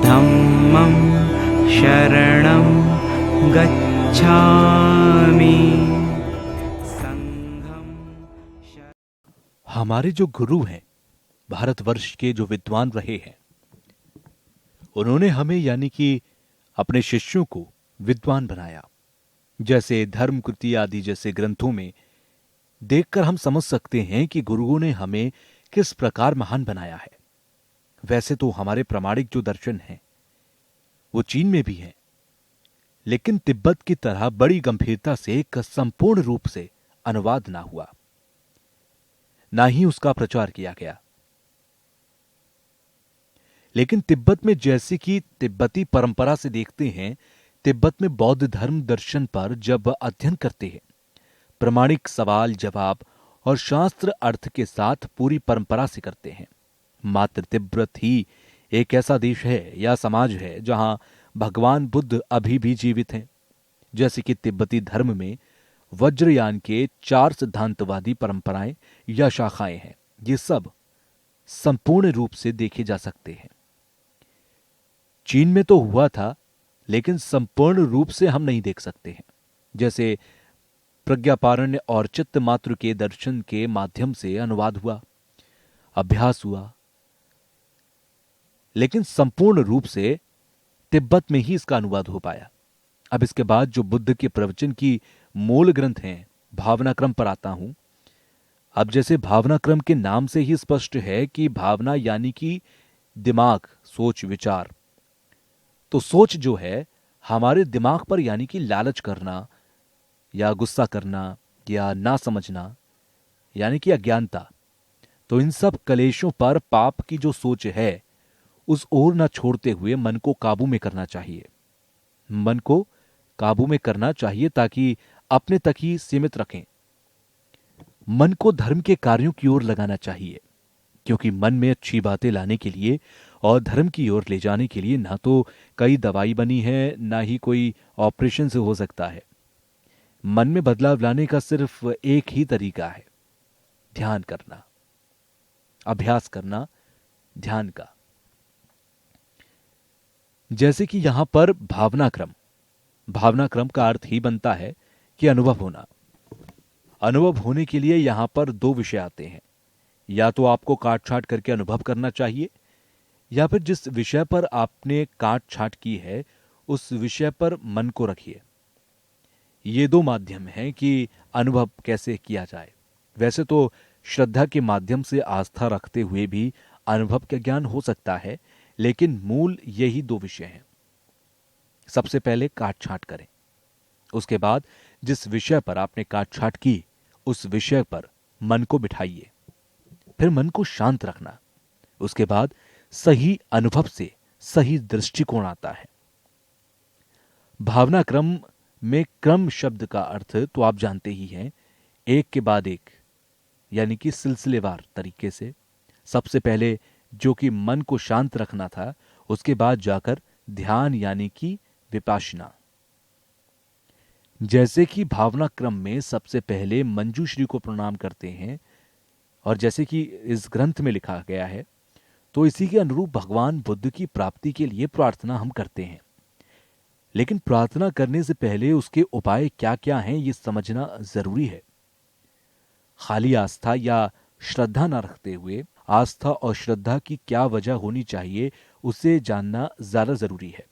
धम्मं शरणं गच्छामि। हमारे जो गुरु हैं, भारतवर्ष के जो विद्वान रहे हैं, उन्होंने हमें यानी कि अपने शिष्यों को विद्वान बनाया। जैसे धर्मकृति आदि जैसे ग्रंथों में देखकर हम समझ सकते हैं कि गुरुओं ने हमें किस प्रकार महान बनाया है। वैसे तो हमारे प्रामाणिक जो दर्शन हैं वो चीन में भी हैं, लेकिन तिब्बत की तरह बड़ी गंभीरता से एक संपूर्ण रूप से अनुवाद ना हुआ, ना ही उसका प्रचार किया गया। लेकिन तिब्बत में जैसे कि तिब्बती परंपरा से देखते हैं, तिब्बत में बौद्ध धर्म दर्शन पर जब अध्ययन करते हैं, प्रामाणिक सवाल जवाब और शास्त्र अर्थ के साथ पूरी परंपरा से करते हैं। मात्र तिब्बत ही एक ऐसा देश है या समाज है जहां भगवान बुद्ध अभी भी जीवित हैं। जैसे कि तिब्बती धर्म में वज्रयान के 4 सिद्धांतवादी परंपराएं या शाखाएं हैं। ये सब संपूर्ण रूप से देखे जा सकते हैं। चीन में तो हुआ था, लेकिन संपूर्ण रूप से हम नहीं देख सकते हैं। जैसे प्रज्ञापारण्य और चित्तमात्र के दर्शन के माध्यम से अनुवाद हुआ, अभ्यास हुआ, लेकिन संपूर्ण रूप से तिब्बत में ही इसका अनुवाद हो पाया। अब इसके बाद जो बुद्ध के प्रवचन की मूल ग्रंथ हैं, भावनाक्रम पर आता हूं। अब जैसे भावनाक्रम के नाम से ही स्पष्ट है कि भावना यानी कि दिमाग, सोच, विचार। तो सोच जो है हमारे दिमाग पर यानी कि लालच करना या गुस्सा करना या ना समझना यानी कि अज्ञानता। तो इन सब कलेशों पर पाप की जो सोच है उस ओर न छोड़ते हुए मन को काबू में करना चाहिए। मन को काबू में करना चाहिए ताकि अपने तक ही सीमित रखें। मन को धर्म के कार्यों की ओर लगाना चाहिए, क्योंकि मन में अच्छी बातें लाने के लिए और धर्म की ओर ले जाने के लिए ना तो कई दवाई बनी है, ना ही कोई ऑपरेशन से हो सकता है। मन में बदलाव लाने का सिर्फ एक ही तरीका है, ध्यान करना, अभ्यास करना ध्यान का। जैसे कि यहां पर भावनाक्रम का अर्थ ही बनता है कि अनुभव होना। अनुभव होने के लिए यहां पर 2 विषय आते हैं। या तो आपको काट छाट करके अनुभव करना चाहिए, या फिर जिस विषय पर आपने काट छाट की है उस विषय पर मन को रखिए। ये 2 माध्यम हैं कि अनुभव कैसे किया जाए। वैसे तो श्रद्धा के माध्यम से आस्था रखते हुए भी अनुभव का ज्ञान हो सकता है, लेकिन मूल यही 2 विषय हैं। सबसे पहले काट छाट करें, उसके बाद जिस विषय पर आपने काट छाट की उस विषय पर मन को बिठाइए, फिर मन को शांत रखना। उसके बाद सही अनुभव से सही दृष्टिकोण आता है। भावना क्रम में क्रम शब्द का अर्थ तो आप जानते ही हैं, एक के बाद एक, यानी कि सिलसिलेवार तरीके से। सबसे पहले जो कि मन को शांत रखना था, उसके बाद जाकर ध्यान यानी कि विपासना। जैसे कि भावना क्रम में सबसे पहले मंजूश्री को प्रणाम करते हैं, और जैसे कि इस ग्रंथ में लिखा गया है, तो इसी के अनुरूप भगवान बुद्ध की प्राप्ति के लिए प्रार्थना हम करते हैं। लेकिन प्रार्थना करने से पहले उसके उपाय क्या क्या हैं ये समझना जरूरी है। खाली आस्था या श्रद्धा न रखते हुए आस्था और श्रद्धा की क्या वजह होनी चाहिए उसे जानना ज्यादा जरूरी है।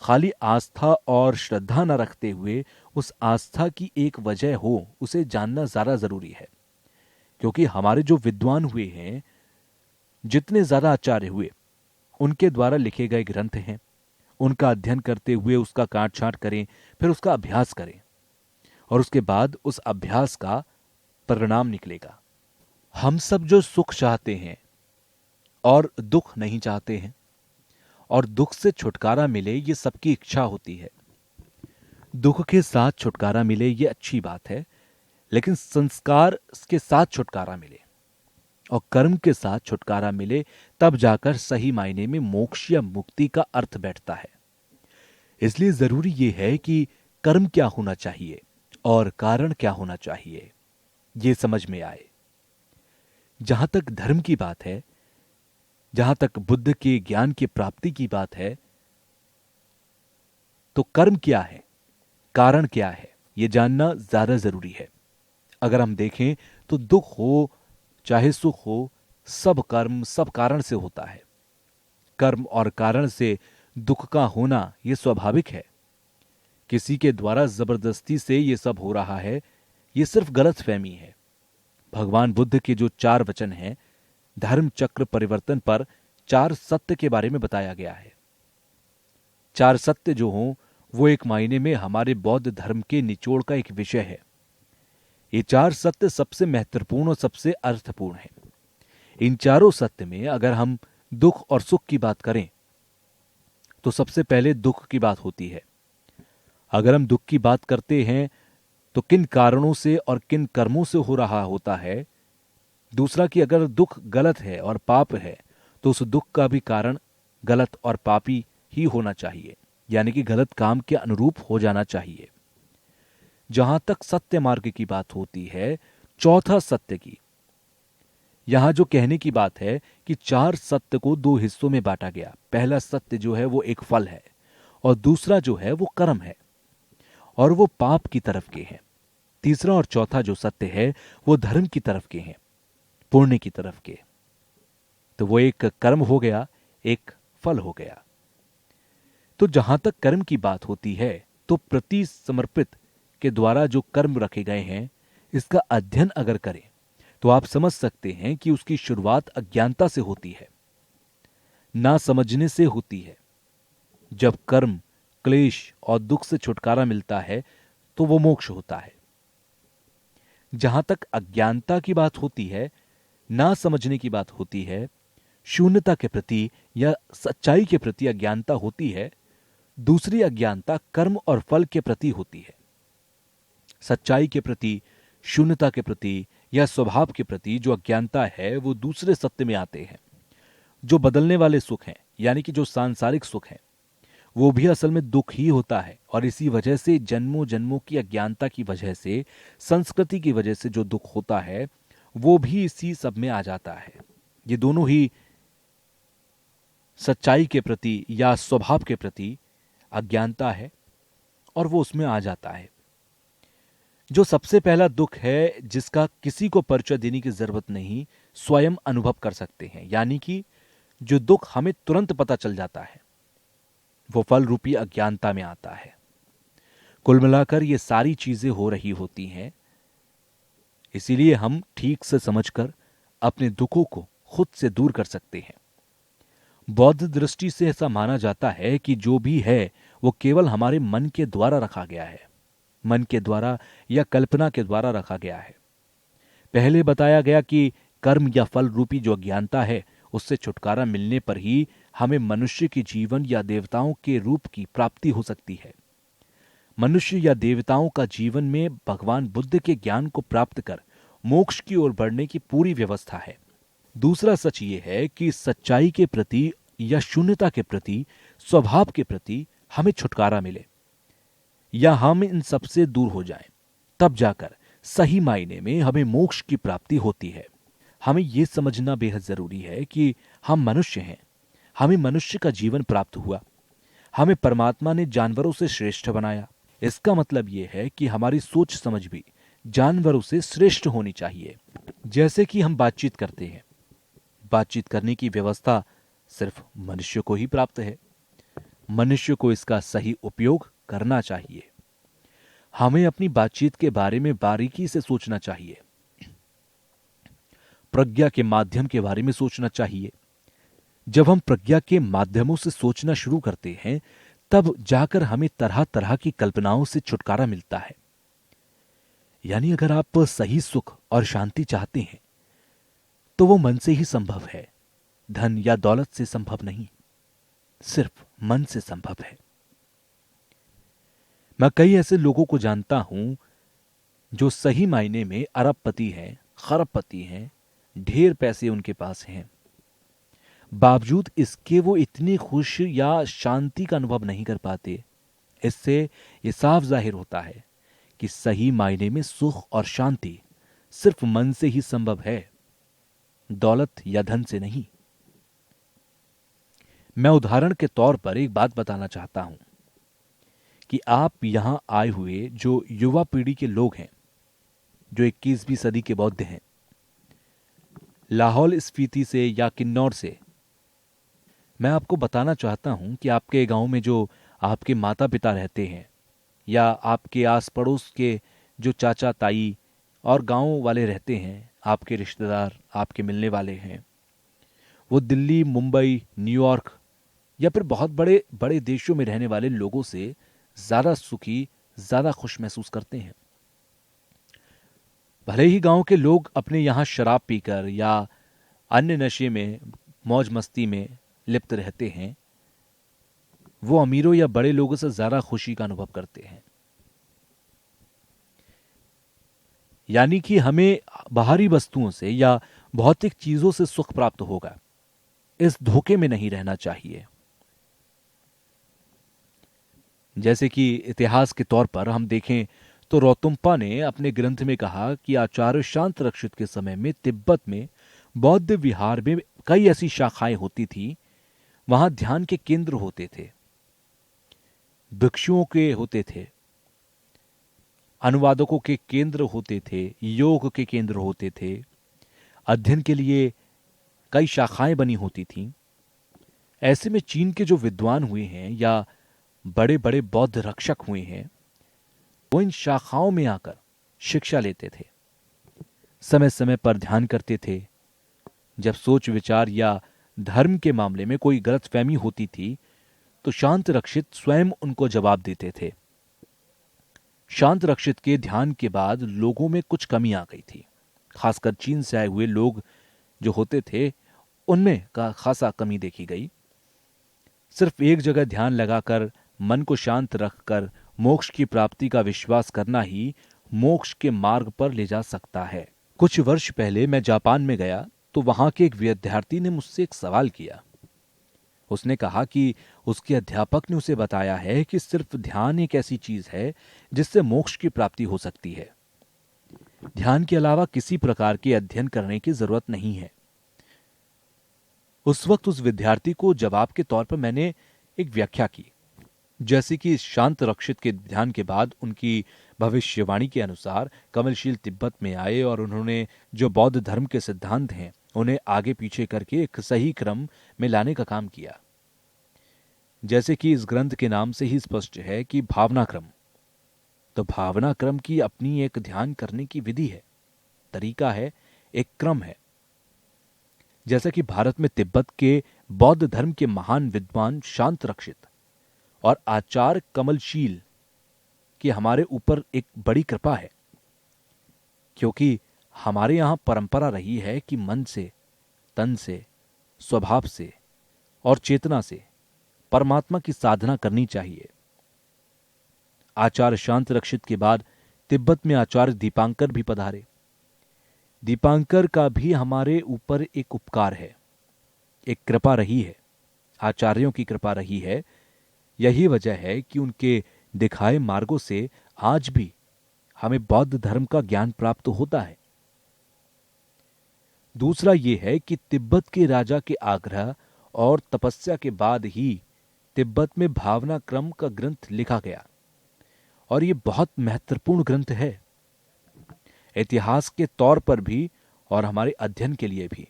खाली आस्था और श्रद्धा न रखते हुए उस आस्था की एक वजह हो उसे जानना ज्यादा जरूरी है। क्योंकि हमारे जो विद्वान हुए हैं, जितने ज्यादा आचार्य हुए, उनके द्वारा लिखे गए ग्रंथ हैं, उनका अध्ययन करते हुए उसका काट छांट करें, फिर उसका अभ्यास करें, और उसके बाद उस अभ्यास का परिणाम निकलेगा। हम सब जो सुख चाहते हैं और दुख नहीं चाहते हैं, और दुख से छुटकारा मिले ये सबकी इच्छा होती है। दुख के साथ छुटकारा मिले ये अच्छी बात है, लेकिन संस्कार के साथ छुटकारा मिले और कर्म के साथ छुटकारा मिले, तब जाकर सही मायने में मोक्ष या मुक्ति का अर्थ बैठता है। इसलिए जरूरी यह है कि कर्म क्या होना चाहिए और कारण क्या होना चाहिए ये समझ में आए। जहां तक धर्म की बात है, जहां तक बुद्ध के ज्ञान की प्राप्ति की बात है, तो कर्म क्या है, कारण क्या है, यह जानना ज्यादा जरूरी है। अगर हम देखें तो दुख हो चाहे सुख हो, सब कर्म सब कारण से होता है। कर्म और कारण से दुख का होना यह स्वाभाविक है। किसी के द्वारा जबरदस्ती से यह सब हो रहा है, यह सिर्फ गलतफहमी है। भगवान बुद्ध के जो 4 वचन हैं, धर्म चक्र परिवर्तन पर 4 सत्य के बारे में बताया गया है। 4 सत्य जो हों, वो एक मायने में हमारे बौद्ध धर्म के निचोड़ का एक विषय है। ये 4 सत्य सबसे महत्वपूर्ण और सबसे अर्थपूर्ण है। इन चारों सत्य में अगर हम दुख और सुख की बात करें, तो सबसे पहले दुख की बात होती है। अगर हम दुख की बात करते हैं तो किन कारणों से और किन कर्मों से हो रहा होता है। दूसरा कि अगर दुख गलत है और पाप है, तो उस दुख का भी कारण गलत और पापी ही होना चाहिए, यानी कि गलत काम के अनुरूप हो जाना चाहिए। जहां तक सत्य मार्ग की बात होती है, चौथा सत्य की, यहां जो कहने की बात है कि 4 सत्य को 2 हिस्सों में बांटा गया। पहला सत्य जो है वो एक फल है, और दूसरा जो है वो कर्म है, और वो पाप की तरफ के हैं। तीसरा और चौथा जो सत्य है वो धर्म की तरफ के हैं, पुण्य की तरफ के। तो वो एक कर्म हो गया, एक फल हो गया। तो जहां तक कर्म की बात होती है, तो प्रति समर्पित के द्वारा जो कर्म रखे गए हैं, इसका अध्ययन अगर करें तो आप समझ सकते हैं कि उसकी शुरुआत अज्ञानता से होती है, ना समझने से होती है। जब कर्म, क्लेश और दुख से छुटकारा मिलता है तो वो मोक्ष होता है। जहां तक अज्ञानता की बात होती है, ना समझने की बात होती है, शून्यता के प्रति या सच्चाई के प्रति अज्ञानता होती है। दूसरी अज्ञानता कर्म और फल के प्रति होती है। सच्चाई के प्रति, शून्यता के प्रति या स्वभाव के प्रति जो अज्ञानता है, वो दूसरे सत्य में आते हैं। जो बदलने वाले सुख हैं, यानी कि जो सांसारिक सुख हैं, वो भी असल में दुख ही होता है। और इसी वजह से जन्मों जन्मों की अज्ञानता की वजह से, संस्कृति की वजह से जो दुख होता है, वो भी इसी सब में आ जाता है। ये दोनों ही सच्चाई के प्रति या स्वभाव के प्रति अज्ञानता है, और वो उसमें आ जाता है। जो सबसे पहला दुख है, जिसका किसी को परिचय देने की जरूरत नहीं, स्वयं अनुभव कर सकते हैं, यानी कि जो दुख हमें तुरंत पता चल जाता है, वो फल रूपी अज्ञानता में आता है। कुल मिलाकर ये सारी चीजें हो रही होती हैं, इसीलिए हम ठीक से समझकर अपने दुखों को खुद से दूर कर सकते हैं। बौद्ध दृष्टि से ऐसा माना जाता है कि जो भी है वो केवल हमारे मन के द्वारा रखा गया है, मन के द्वारा या कल्पना के द्वारा रखा गया है। पहले बताया गया कि कर्म या फल रूपी जो अज्ञानता है, उससे छुटकारा मिलने पर ही हमें मनुष्य के जीवन या देवताओं के रूप की प्राप्ति हो सकती है। मनुष्य या देवताओं का जीवन में भगवान बुद्ध के ज्ञान को प्राप्त कर मोक्ष की ओर बढ़ने की पूरी व्यवस्था है। दूसरा सच ये है कि सच्चाई के प्रति या शून्यता के प्रति, स्वभाव के प्रति हमें छुटकारा मिले, या हम इन सबसे दूर हो जाएं, तब जाकर सही मायने में हमें मोक्ष की प्राप्ति होती है। हमें यह समझना बेहद जरूरी है कि हम मनुष्य हैं, हमें मनुष्य का जीवन प्राप्त हुआ, हमें परमात्मा ने जानवरों से श्रेष्ठ बनाया। इसका मतलब यह है कि हमारी सोच समझ भी जानवरों से श्रेष्ठ होनी चाहिए। जैसे कि हम बातचीत करते हैं, बातचीत करने की व्यवस्था सिर्फ मनुष्य को ही प्राप्त है। मनुष्य को इसका सही उपयोग करना चाहिए। हमें अपनी बातचीत के बारे में बारीकी से सोचना चाहिए, प्रज्ञा के माध्यम के बारे में सोचना चाहिए। जब हम प्रज्ञा के माध्यमों से सोचना शुरू करते हैं, तब जाकर हमें तरह तरह की कल्पनाओं से छुटकारा मिलता है। यानी अगर आप सही सुख और शांति चाहते हैं, तो वो मन से ही संभव है, धन या दौलत से संभव नहीं, सिर्फ मन से संभव है। मैं कई ऐसे लोगों को जानता हूं जो सही मायने में अरबपति हैं, खरबपति हैं, ढेर पैसे उनके पास हैं, बावजूद इसके वो इतनी खुश या शांति का अनुभव नहीं कर पाते। इससे ये साफ जाहिर होता है कि सही मायने में सुख और शांति सिर्फ मन से ही संभव है, दौलत या धन से नहीं। मैं उदाहरण के तौर पर एक बात बताना चाहता हूं कि आप यहां आए हुए जो युवा पीढ़ी के लोग हैं, जो 21वीं सदी के बौद्ध हैं, लाहौल स्पीति से या किन्नौर से, मैं आपको बताना चाहता हूं कि आपके गांव में जो आपके माता पिता रहते हैं या आपके आस पड़ोस के जो चाचा ताई और गांव वाले रहते हैं, आपके रिश्तेदार, आपके मिलने वाले हैं, वो दिल्ली, मुंबई, न्यूयॉर्क या फिर बहुत बड़े बड़े देशों में रहने वाले लोगों से ज्यादा सुखी, ज्यादा खुश महसूस करते हैं। भले ही गांव के लोग अपने यहां शराब पीकर या अन्य नशे में, मौज मस्ती में लिप्त रहते हैं, वो अमीरों या बड़े लोगों से ज्यादा खुशी का अनुभव करते हैं। यानी कि हमें बाहरी वस्तुओं से या भौतिक चीजों से सुख प्राप्त होगा, इस धोखे में नहीं रहना चाहिए। जैसे कि इतिहास के तौर पर हम देखें तो रोतुम्पा ने अपने ग्रंथ में कहा कि आचार्य शांत रक्षित के समय में तिब्बत में बौद्ध विहार में कई ऐसी शाखाएं होती थी, वहां ध्यान के केंद्र होते थे, भिक्षुओं के होते थे, अनुवादकों के केंद्र होते थे, योग के केंद्र होते थे, अध्ययन के लिए कई शाखाएं बनी होती थीं। ऐसे में चीन के जो विद्वान हुए हैं या बड़े बड़े बौद्ध रक्षक हुए हैं, वो इन शाखाओं में आकर शिक्षा लेते थे, समय समय पर ध्यान करते थे। जब सोच विचार या धर्म के मामले में कोई गलतफहमी होती थी तो शांत रक्षित स्वयं उनको जवाब देते थे। शांत रक्षित के ध्यान के बाद लोगों में कुछ कमी आ गई थी, खासकर चीन से आए हुए लोग जो होते थे उनमें का खासा कमी देखी गई। सिर्फ एक जगह ध्यान लगाकर मन को शांत रखकर मोक्ष की प्राप्ति का विश्वास करना ही मोक्ष के मार्ग पर ले जा सकता है। कुछ वर्ष पहले मैं जापान में गया तो वहां के एक विद्यार्थी ने मुझसे एक सवाल किया। उसने कहा कि उसके अध्यापक ने उसे बताया है कि सिर्फ ध्यान एक ऐसी चीज है जिससे मोक्ष की प्राप्ति हो सकती है। ध्यान के अलावा किसी प्रकार के अध्ययन करने की जरूरत नहीं है। उस वक्त उस विद्यार्थी को जवाब के तौर पर मैंने एक व्याख्या की, जैसे कि शांत रक्षित के ध्यान के बाद उनकी भविष्यवाणी के अनुसार कमलशील तिब्बत में आए और उन्होंने जो बौद्ध धर्म के सिद्धांत हैं उन्हें आगे पीछे करके एक सही क्रम में लाने का काम किया। जैसे कि इस ग्रंथ के नाम से ही स्पष्ट है कि भावना क्रम, तो भावना क्रम की अपनी एक ध्यान करने की विधि है, तरीका है, एक क्रम है। जैसा कि भारत में तिब्बत के बौद्ध धर्म के महान विद्वान शांत रक्षित और आचार्य कमलशील की हमारे ऊपर एक बड़ी कृपा है, क्योंकि हमारे यहां परंपरा रही है कि मन से, तन से, स्वभाव से और चेतना से परमात्मा की साधना करनी चाहिए। आचार्य शांत रक्षित के बाद तिब्बत में आचार्य दीपांकर भी पधारे। दीपांकर का भी हमारे ऊपर एक उपकार है, एक कृपा रही है, आचार्यों की कृपा रही है। यही वजह है कि उनके दिखाए मार्गों से आज भी हमें बौद्ध धर्म का ज्ञान प्राप्त होता है। दूसरा यह है कि तिब्बत के राजा के आग्रह और तपस्या के बाद ही तिब्बत में भावना क्रम का ग्रंथ लिखा गया, और यह बहुत महत्वपूर्ण ग्रंथ है, इतिहास के तौर पर भी और हमारे अध्ययन के लिए भी।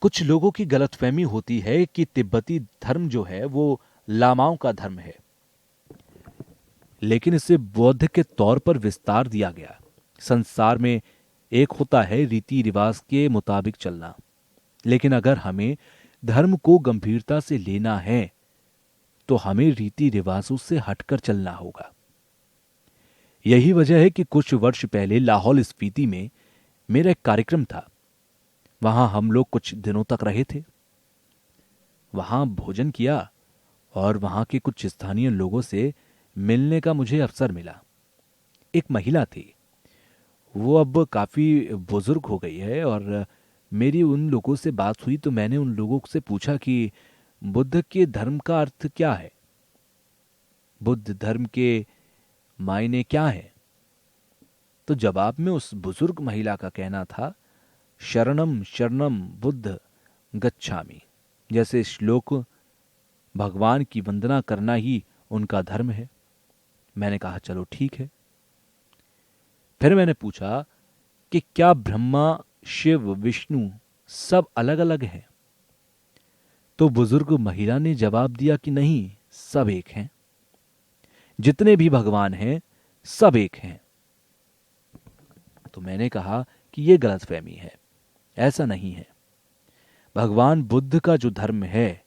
कुछ लोगों की गलतफहमी होती है कि तिब्बती धर्म जो है वो लामाओं का धर्म है, लेकिन इसे बौद्ध के तौर पर विस्तार दिया गया। संसार में एक होता है रीति रिवाज के मुताबिक चलना, लेकिन अगर हमें धर्म को गंभीरता से लेना है तो हमें रीति रिवाजों से हटकर चलना होगा। यही वजह है कि कुछ वर्ष पहले लाहौल स्पीति में मेरा एक कार्यक्रम था। वहां हम लोग कुछ दिनों तक रहे थे, वहां भोजन किया और वहां के कुछ स्थानीय लोगों से मिलने का मुझे अवसर मिला। एक महिला थी, वो अब काफी बुजुर्ग हो गई है, और मेरी उन लोगों से बात हुई तो मैंने उन लोगों से पूछा कि बुद्ध के धर्म का अर्थ क्या है, बुद्ध धर्म के मायने क्या है। तो जवाब में उस बुजुर्ग महिला का कहना था, शरणम शरणम बुद्ध गच्छामि। जैसे श्लोक भगवान की वंदना करना ही उनका धर्म है। मैंने कहा चलो ठीक है। फिर मैंने पूछा कि क्या ब्रह्मा, शिव, विष्णु सब अलग अलग हैं? तो बुजुर्ग महिला ने जवाब दिया कि नहीं, सब एक हैं। जितने भी भगवान हैं सब एक हैं। तो मैंने कहा कि यह गलतफहमी है, ऐसा नहीं है। भगवान बुद्ध का जो धर्म है,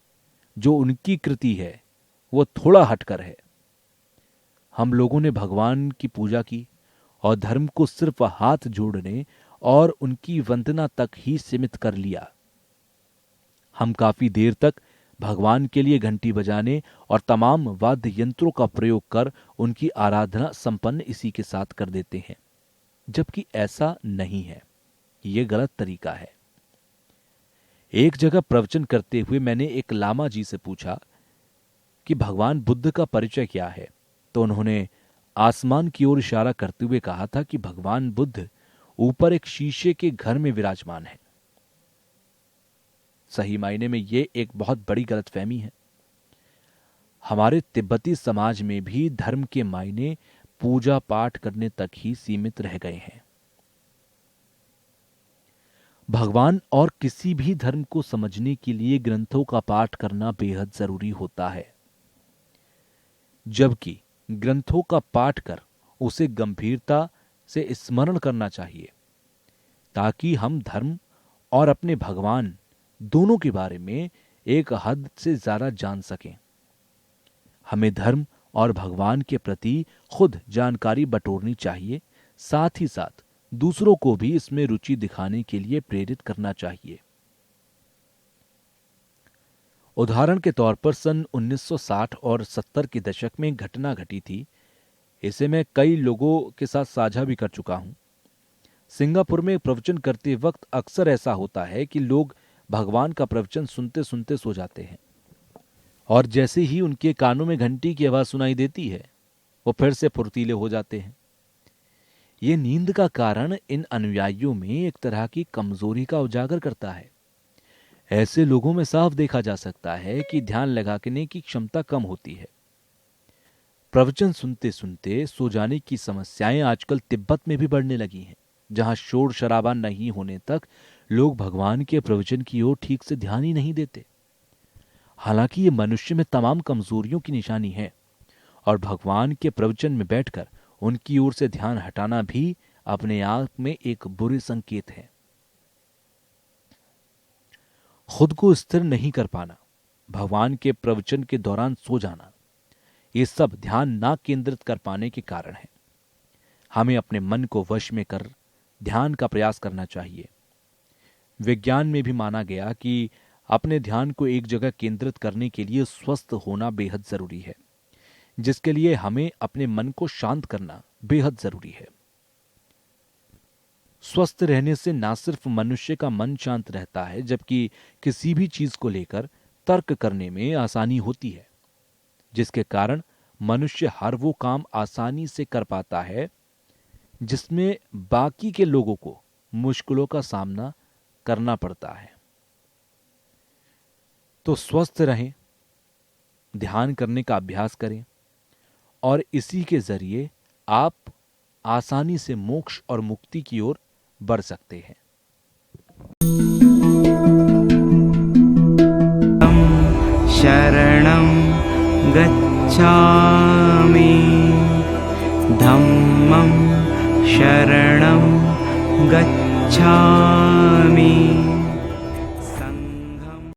जो उनकी कृति है, वो थोड़ा हटकर है। हम लोगों ने भगवान की पूजा की और धर्म को सिर्फ हाथ जोड़ने और उनकी वंदना तक ही सीमित कर लिया। हम काफी देर तक भगवान के लिए घंटी बजाने और तमाम वाद्य यंत्रों का प्रयोग कर उनकी आराधना संपन्न इसी के साथ कर देते हैं, जबकि ऐसा नहीं है। यह गलत तरीका है। एक जगह प्रवचन करते हुए मैंने एक लामा जी से पूछा कि भगवान बुद्ध का परिचय क्या है, तो उन्होंने आसमान की ओर इशारा करते हुए कहा था कि भगवान बुद्ध ऊपर एक शीशे के घर में विराजमान है। सही मायने में यह एक बहुत बड़ी गलतफहमी है। हमारे तिब्बती समाज में भी धर्म के मायने पूजा पाठ करने तक ही सीमित रह गए हैं। भगवान और किसी भी धर्म को समझने के लिए ग्रंथों का पाठ करना बेहद जरूरी होता है, जबकि ग्रंथों का पाठ कर उसे गंभीरता से स्मरण करना चाहिए, ताकि हम धर्म और अपने भगवान दोनों के बारे में एक हद से ज्यादा जान सकें। हमें धर्म और भगवान के प्रति खुद जानकारी बटोरनी चाहिए, साथ ही साथ दूसरों को भी इसमें रुचि दिखाने के लिए प्रेरित करना चाहिए। उदाहरण के तौर पर सन 1960 और 70 के दशक में एक घटना घटी थी। इसे मैं कई लोगों के साथ साझा भी कर चुका हूं। सिंगापुर में प्रवचन करते वक्त अक्सर ऐसा होता है कि लोग भगवान का प्रवचन सुनते सुनते सो जाते हैं, और जैसे ही उनके कानों में घंटी की आवाज सुनाई देती है, वो फिर से फुर्तीले हो जाते हैं। ये नींद का कारण इन अनुयायियों में एक तरह की कमजोरी का उजागर करता है। ऐसे लोगों में साफ देखा जा सकता है कि ध्यान लगाने की क्षमता कम होती है। प्रवचन सुनते सुनते सो जाने की समस्याएं आजकल तिब्बत में भी बढ़ने लगी हैं, जहां शोर शराबा नहीं होने तक लोग भगवान के प्रवचन की ओर ठीक से ध्यान ही नहीं देते। हालांकि ये मनुष्य में तमाम कमजोरियों की निशानी है, और भगवान के प्रवचन में बैठकर उनकी ओर से ध्यान हटाना भी अपने आप में एक बुरे संकेत है। खुद को स्थिर नहीं कर पाना, भगवान के प्रवचन के दौरान सो जाना, ये सब ध्यान ना केंद्रित कर पाने के कारण है। हमें अपने मन को वश में कर ध्यान का प्रयास करना चाहिए। विज्ञान में भी माना गया कि अपने ध्यान को एक जगह केंद्रित करने के लिए स्वस्थ होना बेहद जरूरी है, जिसके लिए हमें अपने मन को शांत करना बेहद जरूरी है। स्वस्थ रहने से ना सिर्फ मनुष्य का मन शांत रहता है, जबकि किसी भी चीज को लेकर तर्क करने में आसानी होती है, जिसके कारण मनुष्य हर वो काम आसानी से कर पाता है जिसमें बाकी के लोगों को मुश्किलों का सामना करना पड़ता है। तो स्वस्थ रहें, ध्यान करने का अभ्यास करें, और इसी के जरिए आप आसानी से मोक्ष और मुक्ति की ओर बढ़ सकते हैं। शरणं गच्छामि, धम्मं शरणं गच्छामि,